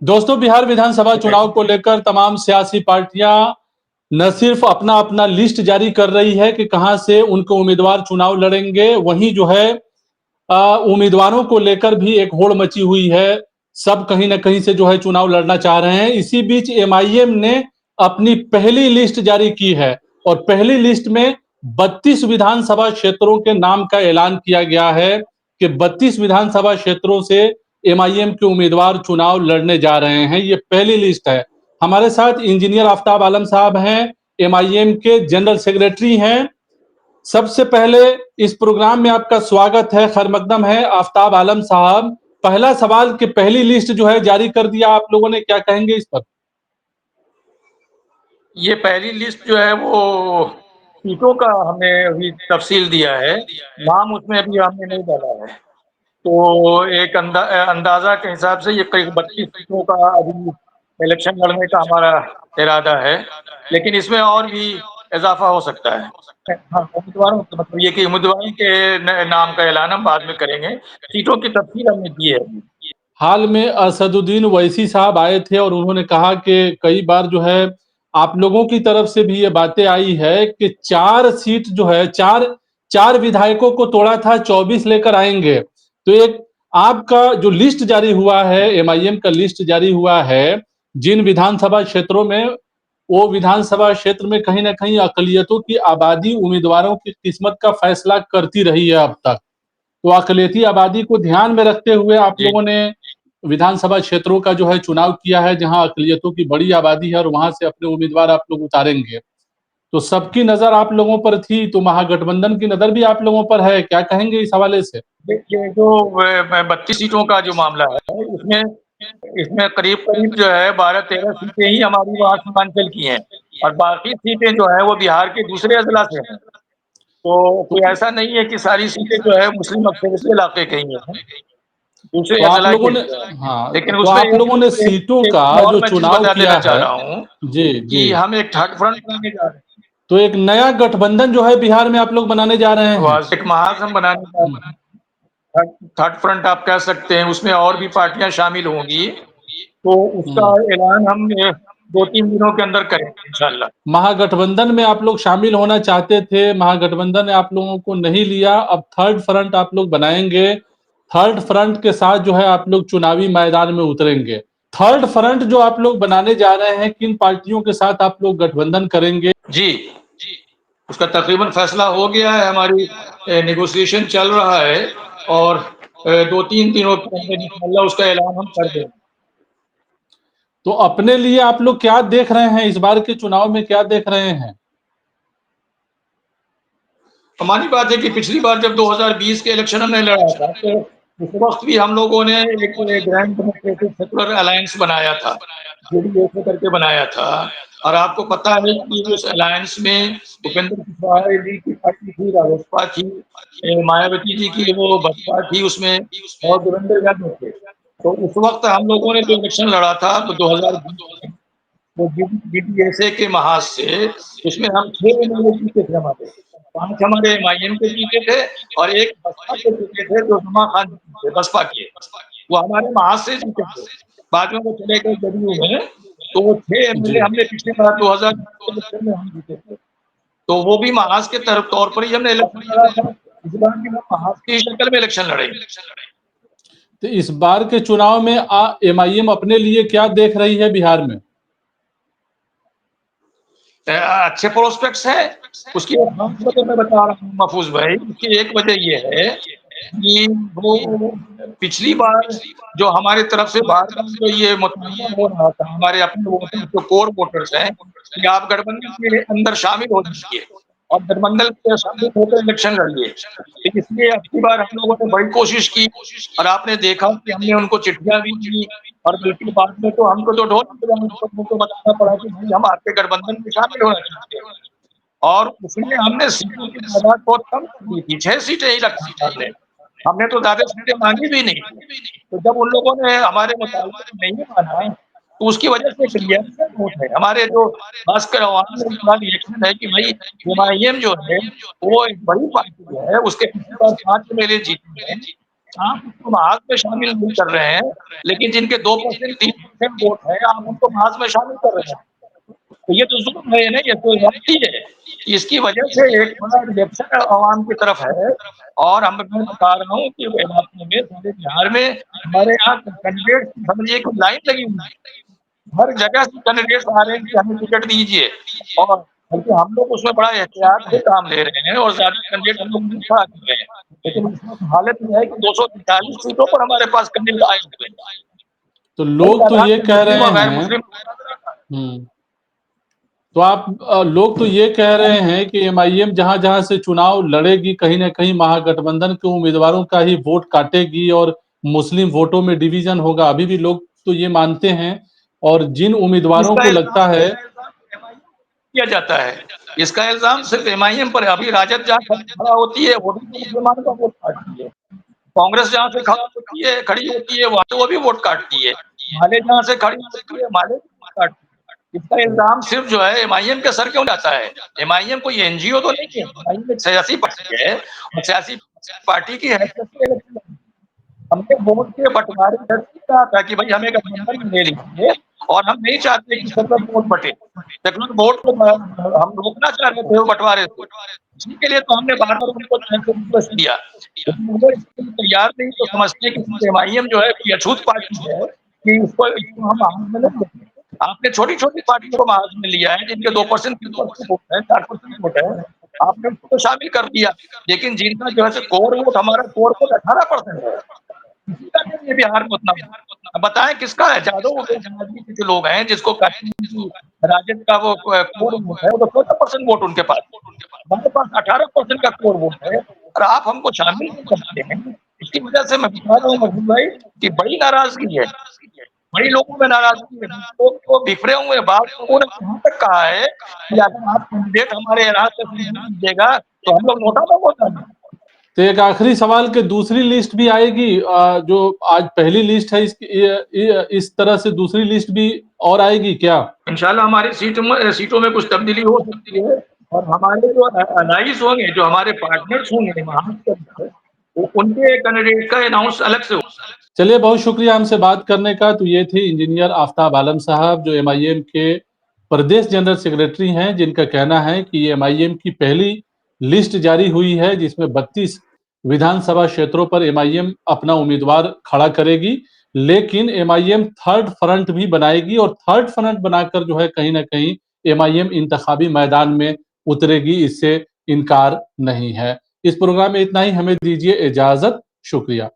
दोस्तों, बिहार विधानसभा चुनाव को लेकर तमाम सियासी पार्टियां न सिर्फ अपना-अपना लिस्ट जारी कर रही है कि कहां से उनके उम्मीदवार चुनाव लड़ेंगे, वहीं जो है उम्मीदवारों को लेकर भी एक होड़ मची हुई है। सब कहीं न कहीं से जो है चुनाव लड़ना चाह रहे हैं। इसी बीच एमआईएम ने अपनी पहली लिस्ट जारी की है और पहली लिस्ट में 32 विधानसभा क्षेत्रों के नाम का ऐलान किया गया है कि 32 विधानसभा क्षेत्रों से एमआईएम के उम्मीदवार चुनाव लड़ने जा रहे हैं। ये पहली लिस्ट है। हमारे साथ इंजीनियर आफ्ताब आलम साहब हैं, एमआईएम के जनरल सेक्रेटरी हैं। सबसे पहले इस प्रोग्राम में आपका स्वागत है, खैर-मकदम है आफ्ताब आलम साहब। पहला सवाल कि पहली लिस्ट जो है जारी कर दिया आप लोगों ने, क्या कहेंगे इस पर? ये पहली लिस्ट जो है वो सीटों का हमने अभी तफसील दिया है, नाम उसमें अभी हमने नहीं डाला है। तो एक अंदाज़ा के हिसाब से ये करीब 32 सीटों का अभी इलेक्शन लड़ने का हमारा इरादा है, लेकिन इसमें और भी इज़ाफ़ा हो सकता है। हाँ, उम्मीदवारों का मतलब ये कि उम्मीदवारों के नाम का ऐलान हम बाद में करेंगे, सीटों की तफसील हमने दी है अभी। हाल में असदुद्दीन ओवैसी साहब आए थे और उन्होंने कहा कि कई बार जो है आप लोगों की तरफ से भी ये बातें आई है कि 4 सीट जो है 4 विधायकों को तोड़ा था, 24 लेकर आएँगे। तो एक आपका जो लिस्ट जारी हुआ है, एमआईएम का लिस्ट जारी हुआ है, जिन विधानसभा क्षेत्रों में वो विधानसभा क्षेत्र में कहीं न कहीं अक़लियतों की आबादी उम्मीदवारों की किस्मत का फैसला करती रही है अब तक। तो अक़लियती आबादी को ध्यान में रखते हुए आप जी। लोगों ने विधानसभा क्षेत्रों का जो है चुनाव किया है, जहां अक़लियतों की बड़ी आबादी है और वहां से अपने उम्मीदवार आप लोग उतारेंगे। तो सबकी नज़र आप लोगों पर थी, तो महागठबंधन की नज़र भी आप लोगों पर है। क्या कहेंगे इस हवाले से? देखिए, जो 32 सीटों का जो मामला है, इसमें इसमें करीब-करीब जो है 12-13 सीटें ही हमारी वहाँ सीमांचल की हैं और बाकी सीटें जो हैं वो बिहार के दूसरे अज़ला से हैं। तो तो कोई ऐसा नहीं है कि सारी सीटें जो है मुस्लिम अक्सरियत इलाके की ही हैं, दूसरे तो आप अज़ला लोगों के ने लिए हैं। हाँ, लेकिन तो उसमें आप लोगों ने एक सीटों एक का और जो मैं चीज़ चुनाव बता देना किया चाह है रहा हूँ जी, कि जी। हम एक थर्ड फ्रंट बनाने जा रहे हैं। तो एक नया गठबंधन जो है बिहार में आप लोग बनाने जा रहे हैं। एक महासंघ बनाने जा रहे हैं। थर्ड थर्ड फ्रंट आप कह सकते हैं, उसमें और भी पार्टियाँ शामिल होंगी, तो उसका हुँ। ऐलान हम 2-3 दिनों के अंदर करेंगे इंशाअल्लाह। महागठबंधन में आप लोग शामिल होना चाहते थे, महागठबंधन ने आप लोगों को नहीं लिया, अब थर्ड फ्रंट आप लोग बनाएँगे। थर्ड फ्रंट के साथ जो है आप लोग चुनावी मैदान में उतरेंगे। थर्ड फ्रंट जो आप लोग बनाने जा रहे हैं, किन पार्टियों के साथ आप लोग गठबंधन करेंगे? जी, उसका तकरीबन फैसला हो गया है, हमारी नेगोशिएशन चल रहा है और 2-3 दिनों के अंदर इंशाअल्लाह उसका ऐलान हम कर देंगे। तो अपने लिए आप लोग क्या देख रहे हैं, इस बार के चुनाव में क्या देख रहे हैं? सामान्य बात है कि पिछली बार जब 2020 के इलेक्शन हमने लड़ा था, तो उस वक़्त भी हम लोगों ने एक ग्रैंड डेमोक्रेटिक सेक्युलर अलायंस बनाया था, जेडीए करके बनाया था और आपको पता है कि उस अलायंस में उपेंद्र कुशवाहा जी की पार्टी थी, रालोसपा थी, मायावती जी की वो बसपा थी उसमें और देवेंद्र यादव थे। तो उस वक़्त हम लोगों ने जो इलेक्शन लड़ा था, वो 2020 में, वो जीडीएसए के महाज से, उसमें हम 6 एमएलए जीते थे हमारे। 5 हमारे एमआईएम के जीते थे और 1 बसपा के जीते थे, जो ज़मा खान जी थे बसपा के। वो हमारे महाज से जीते थे। बाद में वो चले गए जदयू में, तो वो 6 एमएलए जी। हमने पिछली बार 2020 के इलेक्शन में हम जीते थे। तो वो भी महाज के तौर पर ही हमने इलेक्शन लड़ा था। इस बार भी हम महाज की शक्ल में इलेक्शन लड़ेंगे। तो इस बार के चुनाव में एमआईएम अपने लिए क्या देख रही है बिहार में? अच्छे प्रोस्पेक्ट्स हैं। उसकी एक खास वजह मैं बता रहा हूँ महफूज़ भाई, उसकी एक वजह ये है कि वो पिछली बार जो हमारी तरफ से बार-बार जो ये मुतालबा हो रहा था, हमारे अपने वोटर्स जो कोर वोटर्स हैं, कि आप गठबंधन के अंदर शामिल हो जाइए और गठबंधन के शामिल होकर इलेक्शन लड़िए। तो इसलिए अब की बार हम लोगों ने बड़ी कोशिश की और आपने देखा कि हमने उनको चिट्ठियाँ भी दी और बल्कि बाद में तो हमको तो ढोल बजाने उनको बताना पड़ा कि भाई हम आपके गठबंधन में शामिल होना चाहते हैं और उसमें हमने सीटों की तादाद बहुत कम कर दी थी, 6 सीटें ही रखी थी हमने। हमने तो ज़्यादा सीटें माँगी भी नहीं थी। तो जब उन लोगों ने हमारे मुतालबे को नहीं माना, तो उसकी वजह से एक रिएक्शन वोट है। हमारे जो खासकर अवाम में इतना रिएक्शन है कि भाई एमआईएम जो है, वो एक बड़ी पार्टी है, उसके पिछली बार 5 एमएलए जीते हैं आप उसको महाज में शामिल नहीं कर रहे हैं, लेकिन जिनके 2% 3% वोट है, आप उनको महाज में शामिल कर रहे हैं। तो ये तो जुल्म है ना, ये तो ज़्यादती है। इसकी वजह से एक बड़ा रिएक्शन अवाम की तरफ है और मैं बता रहा हूँ कि इलाके में पूरे बिहार में हमारे यहाँ कैंडिडेट समझिए कि लाइन लगी हुई है। हर जगह से कैंडिडेट्स आ रहे हैं कि हमें टिकट दीजिए और बल्कि हम लोग उसमें बड़ा एहतियात से काम ले रहे हैं और ज़्यादा कैंडिडेट हम लोग नहीं खड़ा कर रहे हैं। लेकिन इसमें हालत ये है कि 243 सीटों पर हमारे पास कैंडिडेट आए हुए हैं। तो लोग तो ये कह रहे हैं मुस्लिम तो आप लोग तो ये कह रहे हैं कि एमआईएम जहां-जहां से चुनाव लड़ेगी कहीं न कहीं महागठबंधन के उम्मीदवारों का ही वोट काटेगी और मुस्लिम वोटों में डिवीजन होगा। अभी भी लोग तो ये मानते हैं और जिन उम्मीदवारों इसका को इल्ज़ाम लगता है किया जाता है। इसका इल्ज़ाम सिर्फ एमआईएम पर है। अभी राजद जहाँ खड़ा होती है, वो भी मुसलमानों का वोट काटती है। कांग्रेस जहाँ से खड़ी होती है, वहाँ तो वो भी वोट काटती है। माले जहाँ से खड़ी होती है, माले भी वोट काटती है। इसका इल्ज़ाम सिर्फ जो है एमआईएम के सर क्यों जाता है? एमआईएम कोई एनजीओ तो नहीं है। एमआईएम एक सियासी पार्टी है और सियासी पार्टी की हैसियत से इलेक्शन लड़ी। हमने वोट के बँटवारे में कहा था कि भई हमें गठबंधन में ले लीजिए और हम नहीं चाहते कि सेपरेट वोट बँटे। सेपरेट वोट को हम रोकना चाह रहे थे वो बँटवारे से। इसी के लिए तो हमने बार-बार उनको रिक्वेस्ट किया। लेकिन वो इसके लिए तैयार नहीं, तो समझते हैं कि एमआईएम जो है कोई अछूत पार्टी है कि इसको हम आहत में नहीं लेंगे। आपने छोटी-छोटी पार्टियों को महाज में लिया है जिनके 2% 3% वोट है, 4% वोट है। आपने उसको तो शामिल कर दिया। लेकिन जिनका जो है कोर वोट हमारा कोर वोट 18% है। किसी का नहीं है बिहार में उतना वोट। अब बताएँ किसका है? यादव समाज के जो लोग हैं जिसको कहते हैं कि राजद का वो कोर वोट है, वो तो 14% वोट उनके पास है। हमारे पास 18% का कोर वोट है और आप हमको शामिल नहीं करते हैं। इसकी वजह से मैं बता रहा हूँ मजनून भाई कि बड़ी नाराज़गी है। बड़ी लोगों में नाराज़गी है। लोग तो बिखरे हुए हैं। बाद लोगों ने यहाँ तक कहा है कि अगर आप कैंडिडेट हमारे यहाँ से नहीं दीजिएगा, तो हम लोग नोटा पे वोट डालेंगे। तो एक आखिरी सवाल कि दूसरी लिस्ट भी आएगी जो आज पहली लिस्ट है इस तरह से दूसरी लिस्ट भी और आएगी क्या? इंशाल्लाह हमारी सीटों में कुछ तब्दीली हो सकती है और हमारे जो अलाइज़ होंगे, जो हमारे पार्टनर्स होंगे महाज के अंदर, वो उनके कैंडिडेट का अनाउंस अलग से होगा। चलिए बहुत शुक्रिया हमसे बात करने का। तो ये थे इंजीनियर आफ़ताब आलम साहब जो एमआईएम के प्रदेश जनरल सेक्रेटरी हैं, जिनका कहना है कि एमआईएम की पहली लिस्ट जारी हुई है जिसमें 32 विधानसभा क्षेत्रों पर एमआईएम अपना उम्मीदवार खड़ा करेगी। लेकिन एमआईएम थर्ड फ्रंट भी बनाएगी और थर्ड फ्रंट बनाकर जो है कहीं न कहीं एमआईएम इंतखाबी मैदान में उतरेगी, इससे इनकार नहीं है। इस प्रोग्राम में इतना ही, हमें दीजिए इजाज़त। शुक्रिया।